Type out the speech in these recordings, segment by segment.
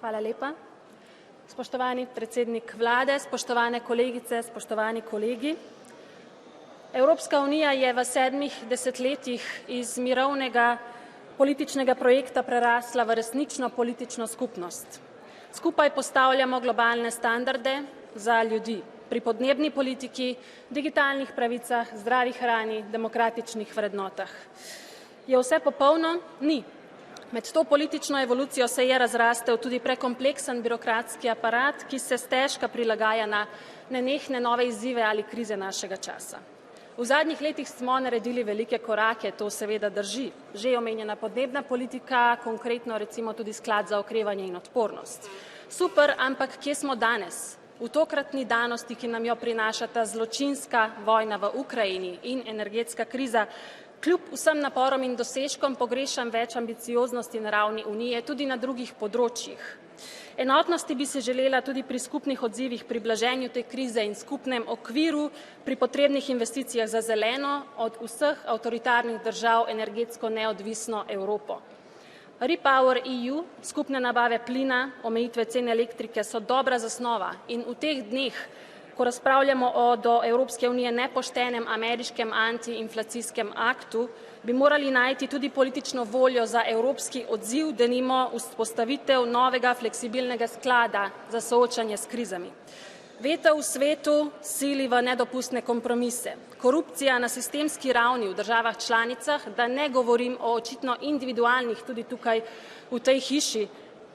Hvala lepa. Spoštovani predsednik vlade, spoštovane kolegice, spoštovani kolegi. Evropska unija je v 7 desetletjih iz mirovnega političnega projekta prerasla v resnično politično skupnost. Skupaj postavljamo globalne standarde za ljudi pri podnebni politiki, digitalnih pravicah, zdravi hrani, demokratičnih vrednotah. Je vse popolno? Ni. Med to politično evolucijo se je razrastel tudi prekompleksen birokratski aparat, ki se stežka prilagaja na nenehne nove izzive ali krize našega časa. V zadnjih letih smo naredili velike korake, to seveda drži. Že omenjena podnebna politika, konkretno recimo tudi sklad za okrevanje in odpornost. Super, ampak kje smo danes? V tokratni danosti, ki nam jo prinašata zločinska vojna v Ukrajini in energetska kriza, kljub vsem naporom in dosežkom pogrešam več ambicioznosti na ravni Unije tudi na drugih področjih. Enotnosti bi se želela tudi pri skupnih odzivih pri blaženju te krize in skupnem okviru, pri potrebnih investicijah za zeleno od vseh avtoritarnih držav energetsko neodvisno Evropo. Repower EU, skupne nabave plina, omejitve cen elektrike so dobra zasnova in v teh dneh, ko razpravljamo o do Evropske unije nepoštenem ameriškem antiinflacijskem aktu, bi morali najti tudi politično voljo za evropski odziv, denimo vzpostavitev novega fleksibilnega sklada za soočanje s krizami. Veto v svetu sili v nedopustne kompromise. Korupcija na sistemski ravni v državah članicah, da ne govorim o očitno individualnih tudi tukaj v tej hiši,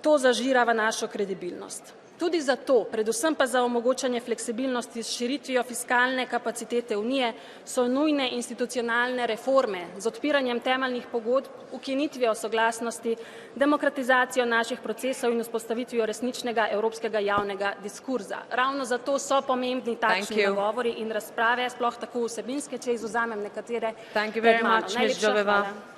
to zažira v našo kredibilnost. Tudi zato, predvsem pa za omogočanje fleksibilnosti s širitvijo fiskalne kapacitete Unije, so nujne institucionalne reforme z odpiranjem temeljnih pogodb, ukinitvijo soglasnosti, demokratizacijo naših procesov in vzpostavitvijo resničnega evropskega javnega diskurza. Ravno zato so pomembni takšni dogovori in razprave, sploh tako vsebinske, če izvzamem nekatere pred mano. Najlepša hvala.